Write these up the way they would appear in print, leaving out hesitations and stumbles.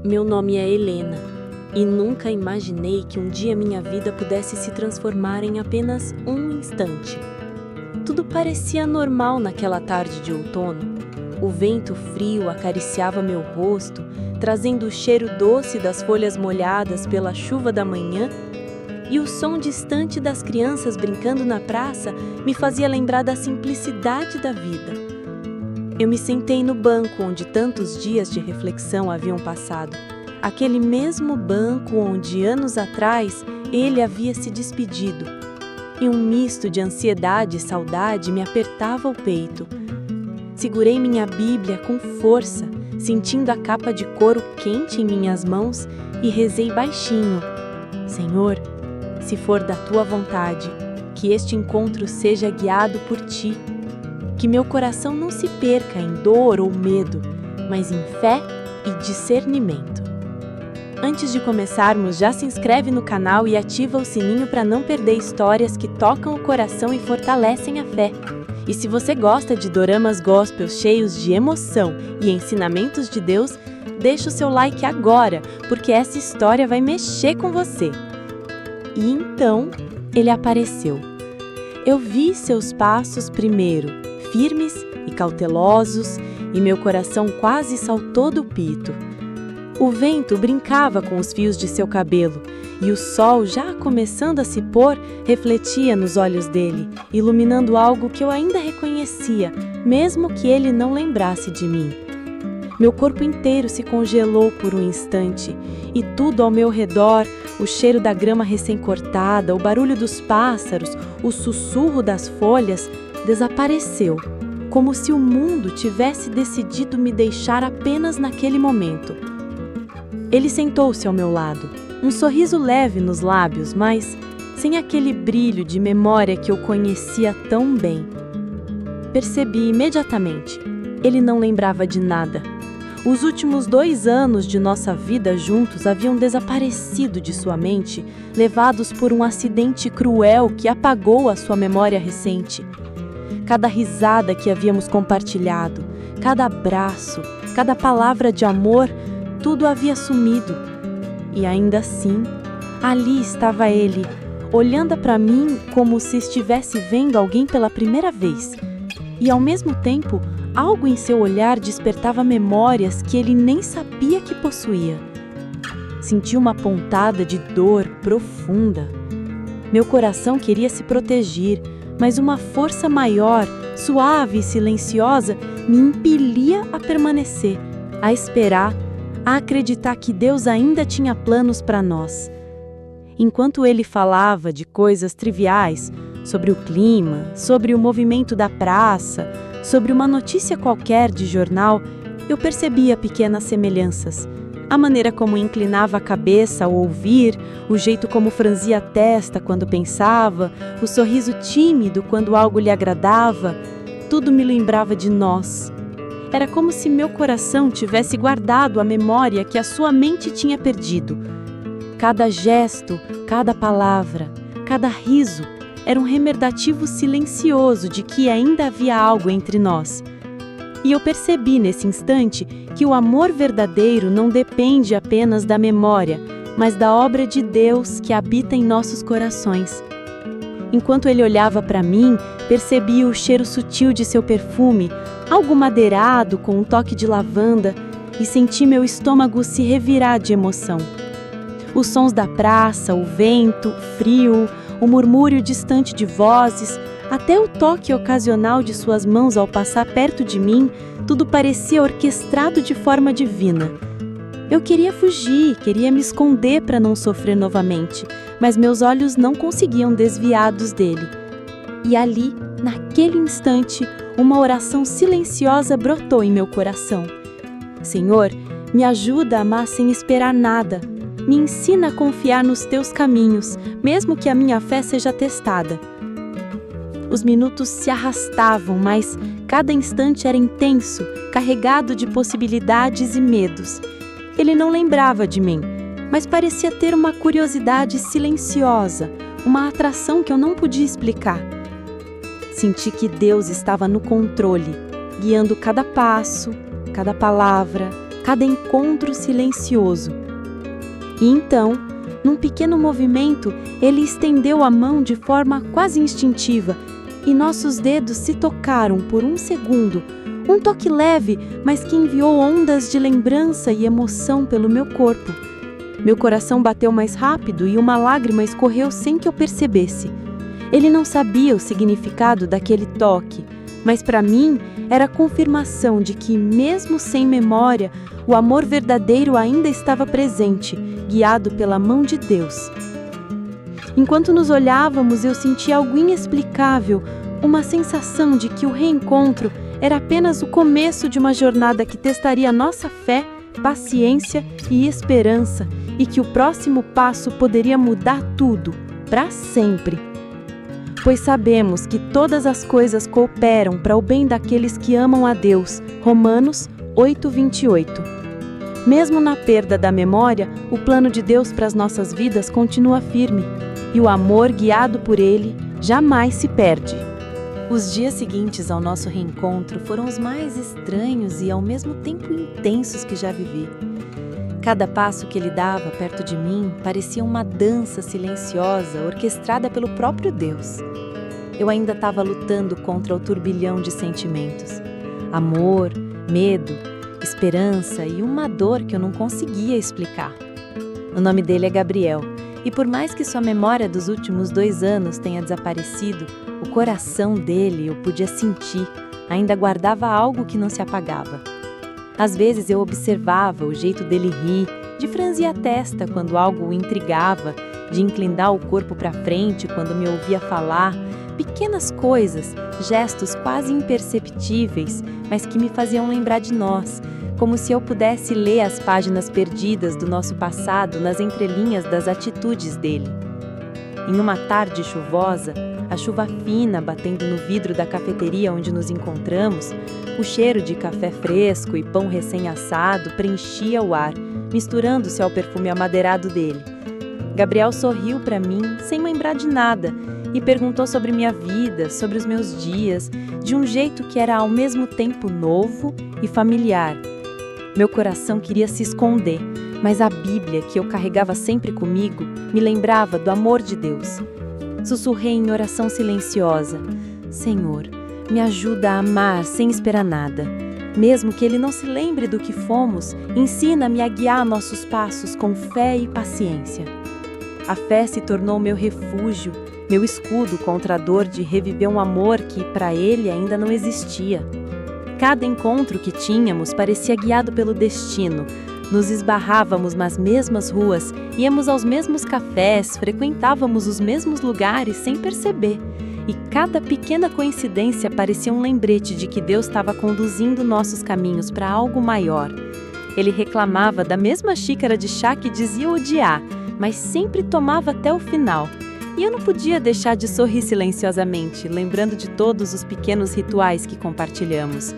Meu nome é Helena e nunca imaginei que um dia minha vida pudesse se transformar em apenas um instante. Tudo parecia normal naquela tarde de outono. O vento frio acariciava meu rosto, trazendo o cheiro doce das folhas molhadas pela chuva da manhã, e o som distante das crianças brincando na praça me fazia lembrar da simplicidade da vida. Eu me sentei no banco onde tantos dias de reflexão haviam passado. Aquele mesmo banco onde, anos atrás, ele havia se despedido. E um misto de ansiedade e saudade me apertava o peito. Segurei minha Bíblia com força, sentindo a capa de couro quente em minhas mãos, e rezei baixinho: Senhor, se for da tua vontade, que este encontro seja guiado por ti. Que meu coração não se perca em dor ou medo, mas em fé e discernimento. Antes de começarmos, já se inscreve no canal e ativa o sininho para não perder histórias que tocam o coração e fortalecem a fé. E se você gosta de doramas gospel cheios de emoção e ensinamentos de Deus, deixa o seu like agora, porque essa história vai mexer com você. E então, ele apareceu. Eu vi seus passos primeiro, firmes e cautelosos, e meu coração quase saltou do pito. O vento brincava com os fios de seu cabelo, e o sol, já começando a se pôr, refletia nos olhos dele, iluminando algo que eu ainda reconhecia, mesmo que ele não lembrasse de mim. Meu corpo inteiro se congelou por um instante, e tudo ao meu redor, o cheiro da grama recém-cortada, o barulho dos pássaros, o sussurro das folhas, desapareceu, como se o mundo tivesse decidido me deixar apenas naquele momento. Ele sentou-se ao meu lado, um sorriso leve nos lábios, mas sem aquele brilho de memória que eu conhecia tão bem. Percebi imediatamente, ele não lembrava de nada. Os últimos 2 anos de nossa vida juntos haviam desaparecido de sua mente, levados por um acidente cruel que apagou a sua memória recente. Cada risada que havíamos compartilhado, cada abraço, cada palavra de amor, tudo havia sumido. E ainda assim, ali estava ele, olhando para mim como se estivesse vendo alguém pela primeira vez. E ao mesmo tempo, algo em seu olhar despertava memórias que ele nem sabia que possuía. Senti uma pontada de dor profunda. Meu coração queria se proteger, mas uma força maior, suave e silenciosa, me impelia a permanecer, a esperar, a acreditar que Deus ainda tinha planos para nós. Enquanto ele falava de coisas triviais, sobre o clima, sobre o movimento da praça, sobre uma notícia qualquer de jornal, eu percebia pequenas semelhanças. A maneira como inclinava a cabeça ao ouvir, o jeito como franzia a testa quando pensava, o sorriso tímido quando algo lhe agradava, tudo me lembrava de nós. Era como se meu coração tivesse guardado a memória que a sua mente tinha perdido. Cada gesto, cada palavra, cada riso era um remerdativo silencioso de que ainda havia algo entre nós. E eu percebi nesse instante que o amor verdadeiro não depende apenas da memória, mas da obra de Deus que habita em nossos corações. Enquanto ele olhava para mim, percebi o cheiro sutil de seu perfume, algo madeirado com um toque de lavanda, e senti meu estômago se revirar de emoção. Os sons da praça, o vento, o frio, o murmúrio distante de vozes, até o toque ocasional de suas mãos ao passar perto de mim, tudo parecia orquestrado de forma divina. Eu queria fugir, queria me esconder para não sofrer novamente, mas meus olhos não conseguiam desviados dele. E ali, naquele instante, uma oração silenciosa brotou em meu coração. Senhor, me ajuda a amar sem esperar nada. Me ensina a confiar nos teus caminhos, mesmo que a minha fé seja testada. Os minutos se arrastavam, mas cada instante era intenso, carregado de possibilidades e medos. Ele não lembrava de mim, mas parecia ter uma curiosidade silenciosa, uma atração que eu não podia explicar. Senti que Deus estava no controle, guiando cada passo, cada palavra, cada encontro silencioso. E então, num pequeno movimento, ele estendeu a mão de forma quase instintiva e nossos dedos se tocaram por um segundo, um toque leve, mas que enviou ondas de lembrança e emoção pelo meu corpo. Meu coração bateu mais rápido e uma lágrima escorreu sem que eu percebesse. Ele não sabia o significado daquele toque, mas para mim era a confirmação de que, mesmo sem memória, o amor verdadeiro ainda estava presente, guiado pela mão de Deus. Enquanto nos olhávamos, eu senti algo inexplicável, uma sensação de que o reencontro era apenas o começo de uma jornada que testaria nossa fé, paciência e esperança, e que o próximo passo poderia mudar tudo, para sempre. Pois sabemos que todas as coisas cooperam para o bem daqueles que amam a Deus. Romanos 8:28. Mesmo na perda da memória, o plano de Deus para as nossas vidas continua firme, e o amor guiado por Ele jamais se perde. Os dias seguintes ao nosso reencontro foram os mais estranhos e ao mesmo tempo intensos que já vivi. Cada passo que ele dava perto de mim parecia uma dança silenciosa orquestrada pelo próprio Deus. Eu ainda estava lutando contra o turbilhão de sentimentos. Amor, medo, esperança e uma dor que eu não conseguia explicar. O nome dele é Gabriel, e por mais que sua memória dos últimos 2 anos tenha desaparecido, o coração dele, eu podia sentir, ainda guardava algo que não se apagava. Às vezes eu observava o jeito dele rir, de franzir a testa quando algo o intrigava, de inclinar o corpo para frente quando me ouvia falar, pequenas coisas, gestos quase imperceptíveis, mas que me faziam lembrar de nós, como se eu pudesse ler as páginas perdidas do nosso passado nas entrelinhas das atitudes dele. Em uma tarde chuvosa, a chuva fina batendo no vidro da cafeteria onde nos encontramos, o cheiro de café fresco e pão recém-assado preenchia o ar, misturando-se ao perfume amadeirado dele. Gabriel sorriu para mim, sem lembrar de nada, e perguntou sobre minha vida, sobre os meus dias, de um jeito que era ao mesmo tempo novo e familiar. Meu coração queria se esconder, mas a Bíblia, que eu carregava sempre comigo, me lembrava do amor de Deus. Sussurrei em oração silenciosa: Senhor, me ajuda a amar sem esperar nada. Mesmo que Ele não se lembre do que fomos, ensina-me a guiar nossos passos com fé e paciência. A fé se tornou meu refúgio, meu escudo contra a dor de reviver um amor que, para Ele, ainda não existia. Cada encontro que tínhamos parecia guiado pelo destino. Nos esbarrávamos nas mesmas ruas, íamos aos mesmos cafés, frequentávamos os mesmos lugares sem perceber. E cada pequena coincidência parecia um lembrete de que Deus estava conduzindo nossos caminhos para algo maior. Ele reclamava da mesma xícara de chá que dizia odiar, mas sempre tomava até o final. E eu não podia deixar de sorrir silenciosamente, lembrando de todos os pequenos rituais que compartilhamos.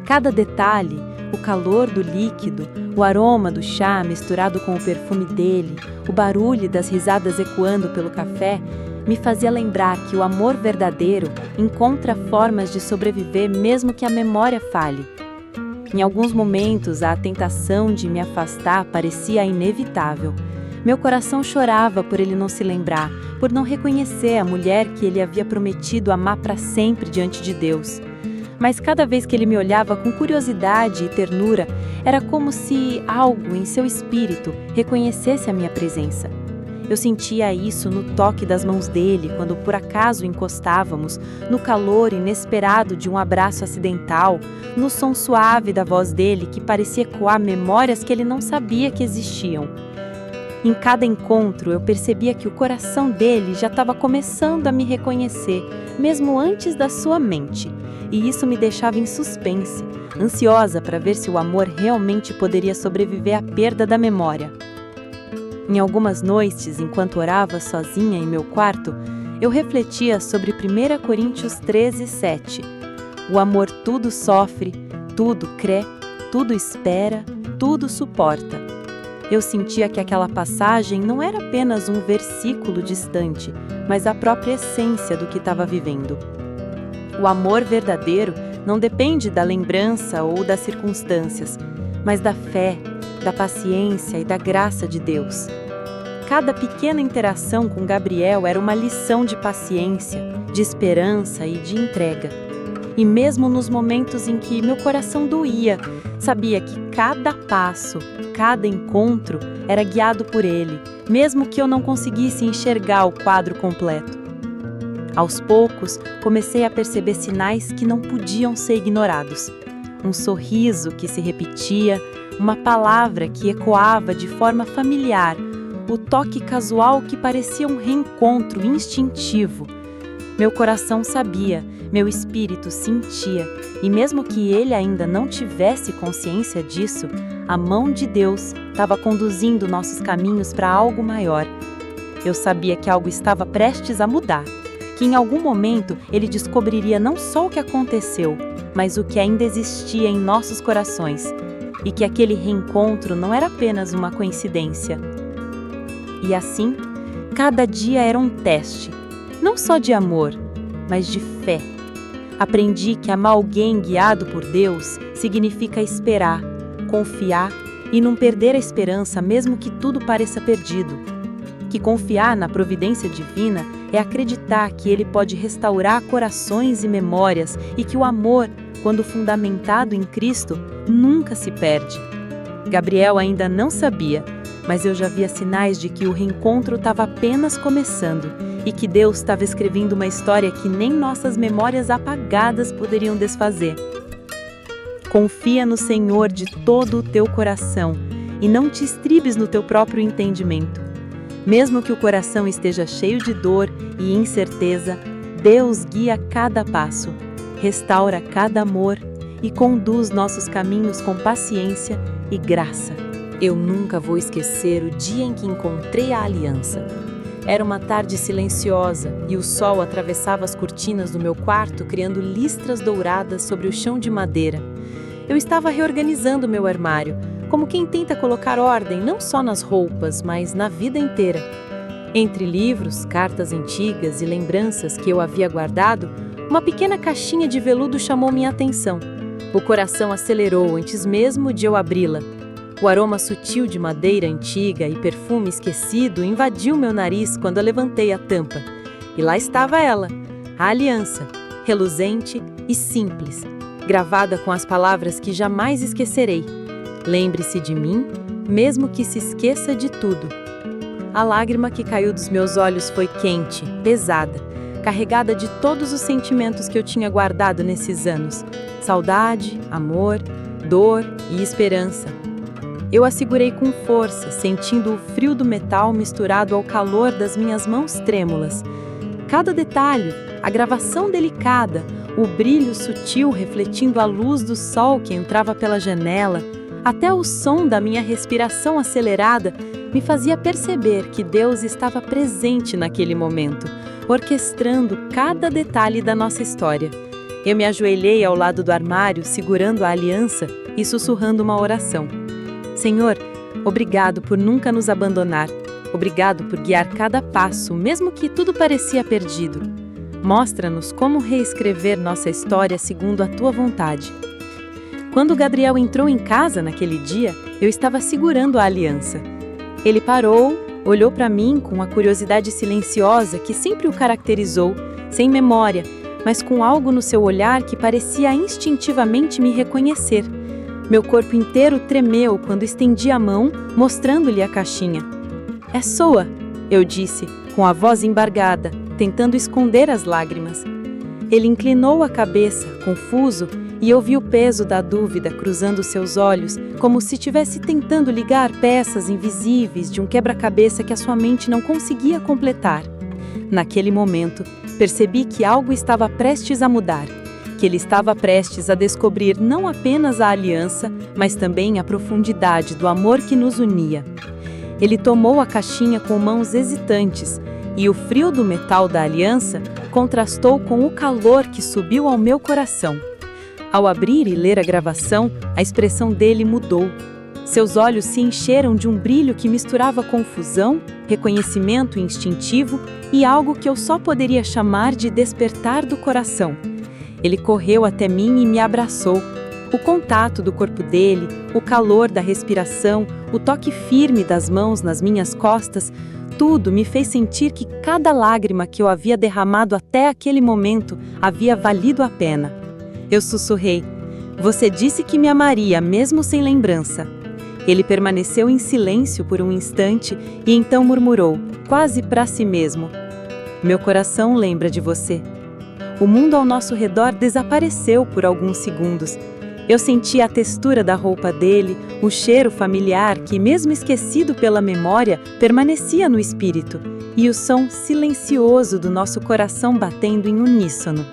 Cada detalhe, o calor do líquido, o aroma do chá misturado com o perfume dele, o barulho das risadas ecoando pelo café, me fazia lembrar que o amor verdadeiro encontra formas de sobreviver mesmo que a memória falhe. Em alguns momentos, a tentação de me afastar parecia inevitável. Meu coração chorava por ele não se lembrar, por não reconhecer a mulher que ele havia prometido amar para sempre diante de Deus. Mas cada vez que ele me olhava com curiosidade e ternura, era como se algo em seu espírito reconhecesse a minha presença. Eu sentia isso no toque das mãos dele, quando por acaso encostávamos, no calor inesperado de um abraço acidental, no som suave da voz dele que parecia ecoar memórias que ele não sabia que existiam. Em cada encontro, eu percebia que o coração dele já estava começando a me reconhecer, mesmo antes da sua mente. E isso me deixava em suspense, ansiosa para ver se o amor realmente poderia sobreviver à perda da memória. Em algumas noites, enquanto orava sozinha em meu quarto, eu refletia sobre 1 Coríntios 13:7. O amor tudo sofre, tudo crê, tudo espera, tudo suporta. Eu sentia que aquela passagem não era apenas um versículo distante, mas a própria essência do que estava vivendo. O amor verdadeiro não depende da lembrança ou das circunstâncias, mas da fé, da paciência e da graça de Deus. Cada pequena interação com Gabriel era uma lição de paciência, de esperança e de entrega. E mesmo nos momentos em que meu coração doía, sabia que cada passo, cada encontro era guiado por ele, mesmo que eu não conseguisse enxergar o quadro completo. Aos poucos, comecei a perceber sinais que não podiam ser ignorados. Um sorriso que se repetia, uma palavra que ecoava de forma familiar, o toque casual que parecia um reencontro instintivo. Meu coração sabia, meu espírito sentia, e mesmo que ele ainda não tivesse consciência disso, a mão de Deus estava conduzindo nossos caminhos para algo maior. Eu sabia que algo estava prestes a mudar, que em algum momento ele descobriria não só o que aconteceu, mas o que ainda existia em nossos corações, e que aquele reencontro não era apenas uma coincidência. E assim, cada dia era um teste, não só de amor, mas de fé. Aprendi que amar alguém guiado por Deus significa esperar, confiar e não perder a esperança mesmo que tudo pareça perdido. Que confiar na providência divina é acreditar que Ele pode restaurar corações e memórias e que o amor, quando fundamentado em Cristo, nunca se perde. Gabriel ainda não sabia, mas eu já via sinais de que o reencontro estava apenas começando e que Deus estava escrevendo uma história que nem nossas memórias apagadas poderiam desfazer. Confia no Senhor de todo o teu coração e não te estribes no teu próprio entendimento. Mesmo que o coração esteja cheio de dor e incerteza, Deus guia cada passo, restaura cada amor e conduz nossos caminhos com paciência e graça. Eu nunca vou esquecer o dia em que encontrei a aliança. Era uma tarde silenciosa e o sol atravessava as cortinas do meu quarto, criando listras douradas sobre o chão de madeira. Eu estava reorganizando meu armário, como quem tenta colocar ordem não só nas roupas, mas na vida inteira. Entre livros, cartas antigas e lembranças que eu havia guardado, uma pequena caixinha de veludo chamou minha atenção. O coração acelerou antes mesmo de eu abri-la. O aroma sutil de madeira antiga e perfume esquecido invadiu meu nariz quando eu levantei a tampa. E lá estava ela, a aliança, reluzente e simples, gravada com as palavras que jamais esquecerei. Lembre-se de mim, mesmo que se esqueça de tudo. A lágrima que caiu dos meus olhos foi quente, pesada, carregada de todos os sentimentos que eu tinha guardado nesses anos. Saudade, amor, dor e esperança. Eu a segurei com força, sentindo o frio do metal misturado ao calor das minhas mãos trêmulas. Cada detalhe, a gravação delicada, o brilho sutil refletindo a luz do sol que entrava pela janela, até o som da minha respiração acelerada, me fazia perceber que Deus estava presente naquele momento, orquestrando cada detalhe da nossa história. Eu me ajoelhei ao lado do armário, segurando a aliança e sussurrando uma oração. Senhor, obrigado por nunca nos abandonar. Obrigado por guiar cada passo, mesmo que tudo parecia perdido. Mostra-nos como reescrever nossa história segundo a tua vontade. Quando Gabriel entrou em casa naquele dia, eu estava segurando a aliança. Ele parou, olhou para mim com a curiosidade silenciosa que sempre o caracterizou, sem memória, mas com algo no seu olhar que parecia instintivamente me reconhecer. Meu corpo inteiro tremeu quando estendi a mão, mostrando-lhe a caixinha. É sua, eu disse, com a voz embargada, tentando esconder as lágrimas. Ele inclinou a cabeça, confuso, e eu vi o peso da dúvida cruzando seus olhos, como se estivesse tentando ligar peças invisíveis de um quebra-cabeça que a sua mente não conseguia completar. Naquele momento, percebi que algo estava prestes a mudar, que ele estava prestes a descobrir não apenas a aliança, mas também a profundidade do amor que nos unia. Ele tomou a caixinha com mãos hesitantes, e o frio do metal da aliança contrastou com o calor que subiu ao meu coração. Ao abrir e ler a gravação, a expressão dele mudou. Seus olhos se encheram de um brilho que misturava confusão, reconhecimento instintivo e algo que eu só poderia chamar de despertar do coração. Ele correu até mim e me abraçou. O contato do corpo dele, o calor da respiração, o toque firme das mãos nas minhas costas, tudo me fez sentir que cada lágrima que eu havia derramado até aquele momento havia valido a pena. Eu sussurrei: "Você disse que me amaria mesmo sem lembrança." Ele permaneceu em silêncio por um instante e então murmurou, quase para si mesmo: "Meu coração lembra de você." O mundo ao nosso redor desapareceu por alguns segundos. Eu senti a textura da roupa dele, o cheiro familiar que, mesmo esquecido pela memória, permanecia no espírito, e o som silencioso do nosso coração batendo em uníssono.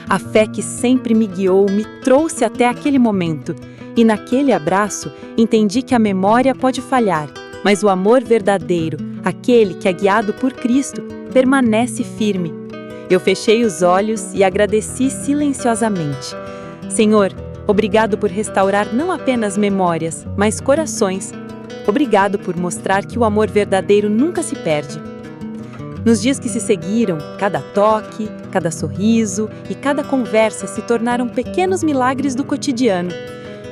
A fé que sempre me guiou me trouxe até aquele momento, e naquele abraço entendi que a memória pode falhar, mas o amor verdadeiro, aquele que é guiado por Cristo, permanece firme. Eu fechei os olhos e agradeci silenciosamente. Senhor, obrigado por restaurar não apenas memórias, mas corações. Obrigado por mostrar que o amor verdadeiro nunca se perde. Nos dias que se seguiram, cada toque, cada sorriso e cada conversa se tornaram pequenos milagres do cotidiano.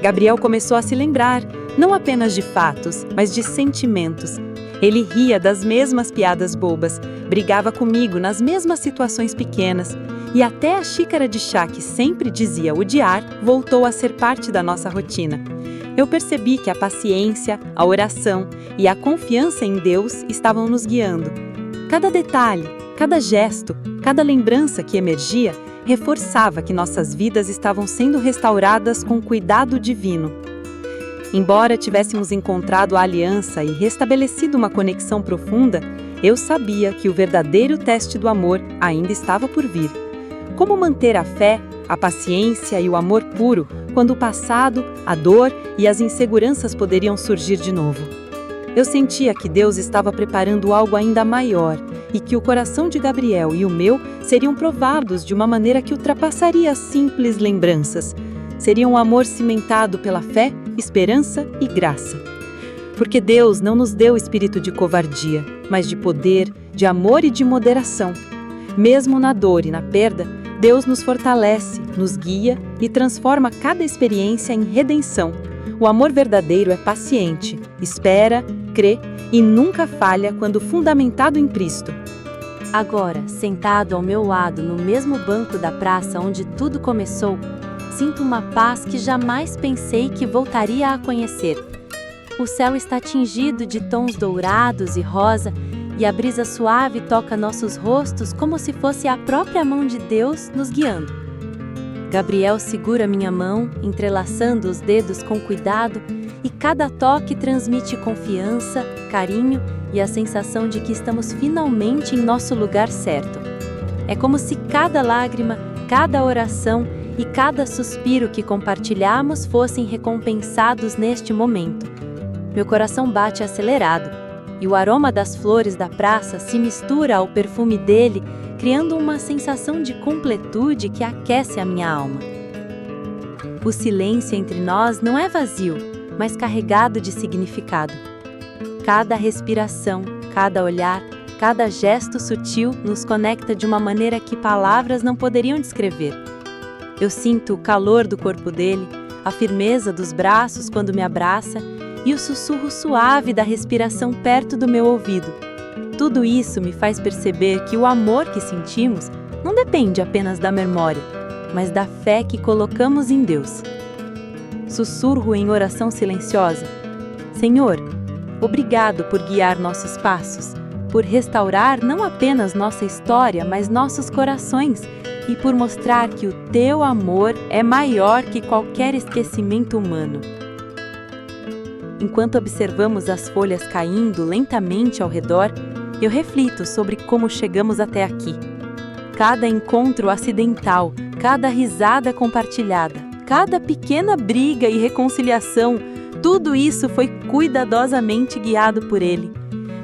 Gabriel começou a se lembrar, não apenas de fatos, mas de sentimentos. Ele ria das mesmas piadas bobas, brigava comigo nas mesmas situações pequenas, e até a xícara de chá que sempre dizia odiar voltou a ser parte da nossa rotina. Eu percebi que a paciência, a oração e a confiança em Deus estavam nos guiando. Cada detalhe, cada gesto, cada lembrança que emergia reforçava que nossas vidas estavam sendo restauradas com cuidado divino. Embora tivéssemos encontrado a aliança e restabelecido uma conexão profunda, eu sabia que o verdadeiro teste do amor ainda estava por vir. Como manter a fé, a paciência e o amor puro quando o passado, a dor e as inseguranças poderiam surgir de novo? Eu sentia que Deus estava preparando algo ainda maior e que o coração de Gabriel e o meu seriam provados de uma maneira que ultrapassaria as simples lembranças. Seria um amor cimentado pela fé, esperança e graça. Porque Deus não nos deu espírito de covardia, mas de poder, de amor e de moderação. Mesmo na dor e na perda, Deus nos fortalece, nos guia e transforma cada experiência em redenção. O amor verdadeiro é paciente, espera, crê e nunca falha quando fundamentado em Cristo. Agora, sentado ao meu lado no mesmo banco da praça onde tudo começou, sinto uma paz que jamais pensei que voltaria a conhecer. O céu está tingido de tons dourados e rosa, e a brisa suave toca nossos rostos como se fosse a própria mão de Deus nos guiando. Gabriel segura minha mão, entrelaçando os dedos com cuidado, e cada toque transmite confiança, carinho e a sensação de que estamos finalmente em nosso lugar certo. É como se cada lágrima, cada oração e cada suspiro que compartilhamos fossem recompensados neste momento. Meu coração bate acelerado, e o aroma das flores da praça se mistura ao perfume dele, criando uma sensação de completude que aquece a minha alma. O silêncio entre nós não é vazio, mas carregado de significado. Cada respiração, cada olhar, cada gesto sutil nos conecta de uma maneira que palavras não poderiam descrever. Eu sinto o calor do corpo dele, a firmeza dos braços quando me abraça e o sussurro suave da respiração perto do meu ouvido. Tudo isso me faz perceber que o amor que sentimos não depende apenas da memória, mas da fé que colocamos em Deus. Sussurro em oração silenciosa: Senhor, obrigado por guiar nossos passos, por restaurar não apenas nossa história, mas nossos corações, e por mostrar que o teu amor é maior que qualquer esquecimento humano. Enquanto observamos as folhas caindo lentamente ao redor, eu reflito sobre como chegamos até aqui. Cada encontro acidental, cada risada compartilhada, cada pequena briga e reconciliação, tudo isso foi cuidadosamente guiado por Ele.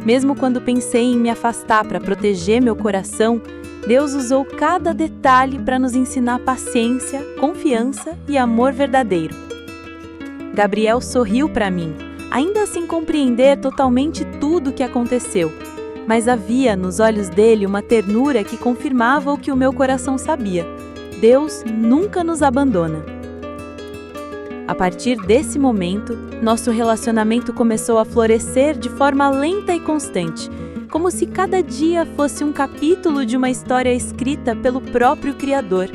Mesmo quando pensei em me afastar para proteger meu coração, Deus usou cada detalhe para nos ensinar paciência, confiança e amor verdadeiro. Gabriel sorriu para mim, ainda sem compreender totalmente tudo o que aconteceu, mas havia nos olhos dele uma ternura que confirmava o que o meu coração sabia: Deus nunca nos abandona. A partir desse momento, nosso relacionamento começou a florescer de forma lenta e constante, como se cada dia fosse um capítulo de uma história escrita pelo próprio Criador.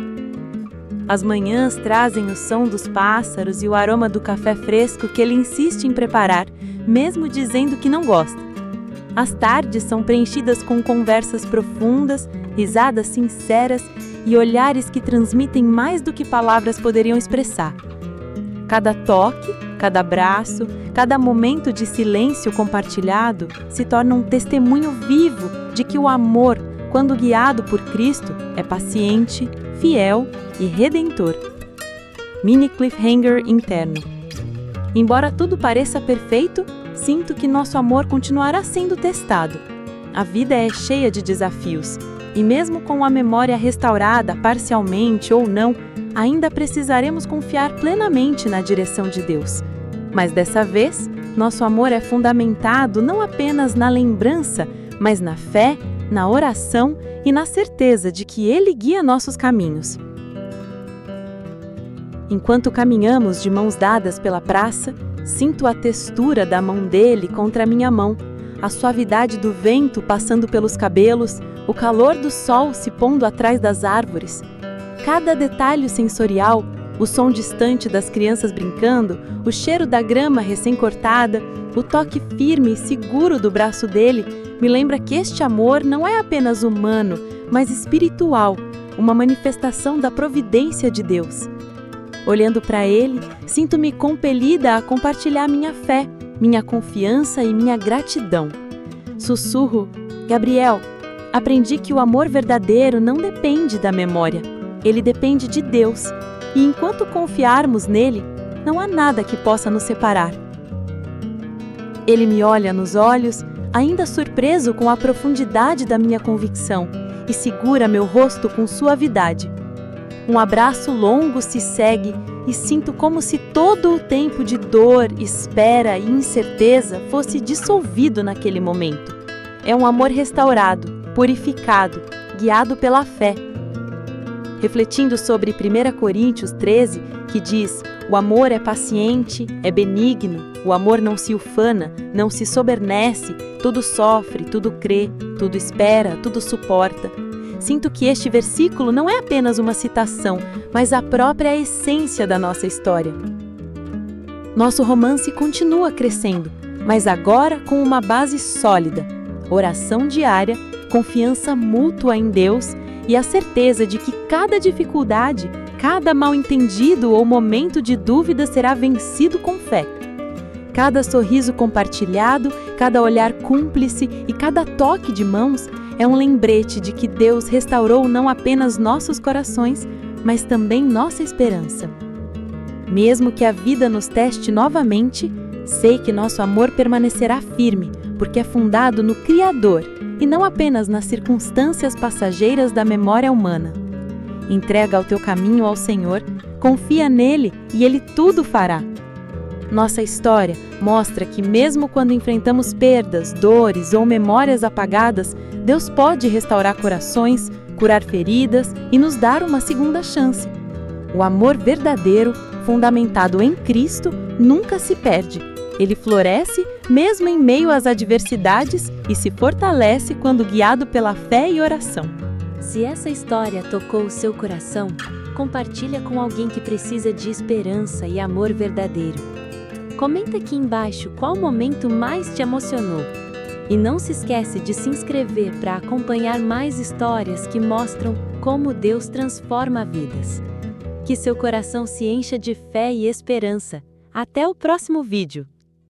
As manhãs trazem o som dos pássaros e o aroma do café fresco que ele insiste em preparar, mesmo dizendo que não gosta. As tardes são preenchidas com conversas profundas, risadas sinceras e olhares que transmitem mais do que palavras poderiam expressar. Cada toque, cada abraço, cada momento de silêncio compartilhado se torna um testemunho vivo de que o amor, quando guiado por Cristo, é paciente, fiel e redentor. Mini cliffhanger interno. Embora tudo pareça perfeito, sinto que nosso amor continuará sendo testado. A vida é cheia de desafios, e mesmo com a memória restaurada parcialmente ou não, ainda precisaremos confiar plenamente na direção de Deus. Mas dessa vez, nosso amor é fundamentado não apenas na lembrança, mas na fé, na oração e na certeza de que Ele guia nossos caminhos. Enquanto caminhamos de mãos dadas pela praça, sinto a textura da mão dele contra a minha mão, a suavidade do vento passando pelos cabelos, o calor do sol se pondo atrás das árvores. Cada detalhe sensorial, o som distante das crianças brincando, o cheiro da grama recém-cortada, o toque firme e seguro do braço dele, me lembra que este amor não é apenas humano, mas espiritual, uma manifestação da providência de Deus. Olhando para ele, sinto-me compelida a compartilhar minha fé, minha confiança e minha gratidão. Sussurro: Gabriel, aprendi que o amor verdadeiro não depende da memória, ele depende de Deus, e enquanto confiarmos nele, não há nada que possa nos separar. Ele me olha nos olhos, ainda surpreso com a profundidade da minha convicção, e segura meu rosto com suavidade. Um abraço longo se segue e sinto como se todo o tempo de dor, espera e incerteza fosse dissolvido naquele momento. É um amor restaurado, purificado, guiado pela fé. Refletindo sobre 1 Coríntios 13, que diz: o amor é paciente, é benigno, o amor não se ufana, não se sobernece, tudo sofre, tudo crê, tudo espera, tudo suporta. Sinto que este versículo não é apenas uma citação, mas a própria essência da nossa história. Nosso romance continua crescendo, mas agora com uma base sólida: oração diária, confiança mútua em Deus e a certeza de que cada dificuldade, cada mal-entendido ou momento de dúvida será vencido com fé. Cada sorriso compartilhado, cada olhar cúmplice e cada toque de mãos é um lembrete de que Deus restaurou não apenas nossos corações, mas também nossa esperança. Mesmo que a vida nos teste novamente, sei que nosso amor permanecerá firme, porque é fundado no Criador e não apenas nas circunstâncias passageiras da memória humana. Entrega o teu caminho ao Senhor, confia nele e Ele tudo fará. Nossa história mostra que mesmo quando enfrentamos perdas, dores ou memórias apagadas, Deus pode restaurar corações, curar feridas e nos dar uma segunda chance. O amor verdadeiro, fundamentado em Cristo, nunca se perde. Ele floresce mesmo em meio às adversidades e se fortalece quando guiado pela fé e oração. Se essa história tocou o seu coração, compartilha com alguém que precisa de esperança e amor verdadeiro. Comenta aqui embaixo qual momento mais te emocionou. E não se esquece de se inscrever para acompanhar mais histórias que mostram como Deus transforma vidas. Que seu coração se encha de fé e esperança. Até o próximo vídeo!